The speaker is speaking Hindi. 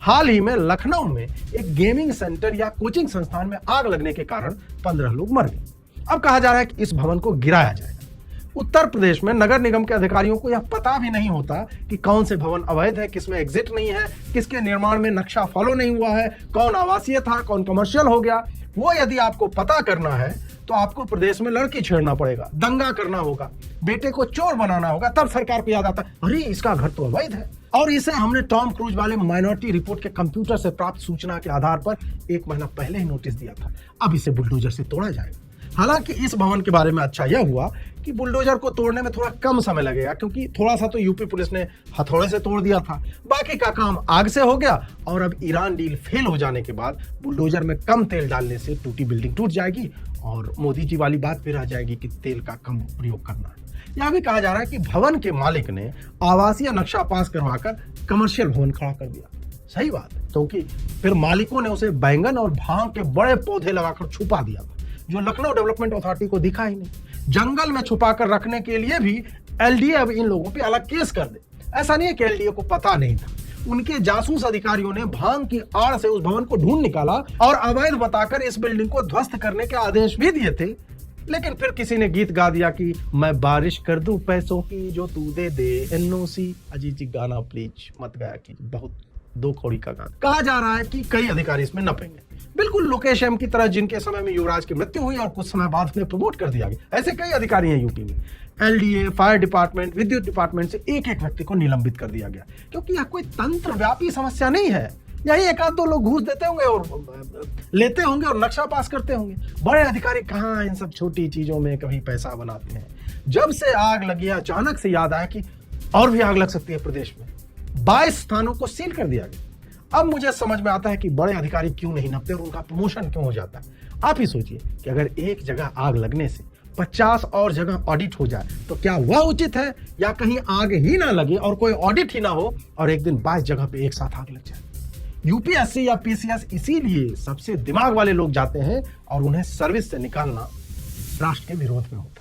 हाल ही में लखनऊ में एक गेमिंग सेंटर या कोचिंग संस्थान में आग लगने के कारण 15 लोग मर गए। अब कहा जा रहा है कि इस भवन को गिराया जाएगा। उत्तर प्रदेश में नगर निगम के अधिकारियों को यह पता भी नहीं होता कि कौन से भवन अवैध है, किसमें एग्जिट नहीं है, किसके निर्माण में नक्शा फॉलो नहीं हुआ है, कौन आवासीय था, कौन कमर्शियल हो गया। वो यदि आपको पता करना है तो आपको प्रदेश में लड़की छेड़ना पड़ेगा, दंगा करना होगा, बेटे को चोर बनाना होगा, तब सरकार को याद आता है अरे इसका घर तो अवैध है। और इसे हमने टॉम क्रूज वाले माइनॉरिटी रिपोर्ट के कंप्यूटर से प्राप्त सूचना के आधार पर 1 महीना पहले ही नोटिस दिया था। अब इसे बुलडोजर से तोड़ा जाएगा। हालांकि इस भवन के बारे में अच्छा यह हुआ कि बुलडोजर को तोड़ने में थोड़ा कम समय लगेगा, क्योंकि थोड़ा सा तो यूपी पुलिस ने हथौड़े से तोड़ दिया था। बाकी का काम आग से हो गया और अब ईरान डील फेल हो जाने के बाद बुलडोजर में कम तेल डालने से टूटी बिल्डिंग टूट जाएगी और मोदी जी वाली बात फिर आ जाएगी कि तेल का कम प्रयोग करना है। यह भी कहा जा रहा है कि भवन के मालिक ने आवासीय नक्शा पास करवाकर कमर्शियल भवन खड़ा कर दिया। सही बात है, क्योंकि फिर मालिकों ने उसे बैंगन और भांग के बड़े पौधे लगाकर छुपा दिया था, जो लखनऊ डेवलपमेंट अथॉरिटी को दिखा ही नहीं। जंगल में छुपाकर रखने के लिए भी एलडीए अब इन लोगों पे अलग केस कर दे। ऐसा नहीं है कि एलडीए को पता नहीं था, उनके जासूस अधिकारियों ने भांग की आड़ से उस भवन को ढूंढ निकाला और अवैध बताकर इस बिल्डिंग को ध्वस्त करने के आदेश भी दिए थे। लेकिन फिर किसी ने गीत गा दिया कि मैं बारिश कर दूं पैसों की जो तू दे दे एनओसी। अजीत जी गाना प्लीज मत गाया कि बहुत 2 कौड़ी का गाना। कहा जा रहा है कि कई अधिकारी इसमें नपेंगे, बिल्कुल लोकेश एम की तरह, जिनके समय में युवराज की मृत्यु हुई और कुछ समय बाद उन्हें प्रमोट कर दिया गया। ऐसे कई अधिकारी हैं यूपी में। एलडीए, फायर डिपार्टमेंट, विद्युत डिपार्टमेंट से एक एक व्यक्ति को निलंबित कर दिया गया, क्योंकि यह कोई तंत्र व्यापी समस्या नहीं है। यही 1-2 लोग घूस देते होंगे और लेते होंगे और नक्शा पास करते होंगे। बड़े अधिकारी कहाँ इन सब छोटी चीजों में कभी पैसा बनाते हैं। जब से आग लगी अचानक से याद आया कि और भी आग लग सकती है प्रदेश में। 22 स्थानों को सील कर दिया गया। अब मुझे समझ में आता है कि बड़े अधिकारी क्यों नहीं नपते और उनका प्रमोशन क्यों हो जाता है। आप ही सोचिए कि अगर एक जगह आग लगने से 50 और जगह ऑडिट हो जाए तो क्या वह उचित है, या कहीं आग ही ना लगे और कोई ऑडिट ही ना हो और एक दिन 22 जगह पे एक साथ आग लग जाए। यूपीएससी या पीसीएस इसीलिए सबसे दिमाग वाले लोग जाते हैं और उन्हें सर्विस से निकालना राष्ट्र के विरोध में होता है।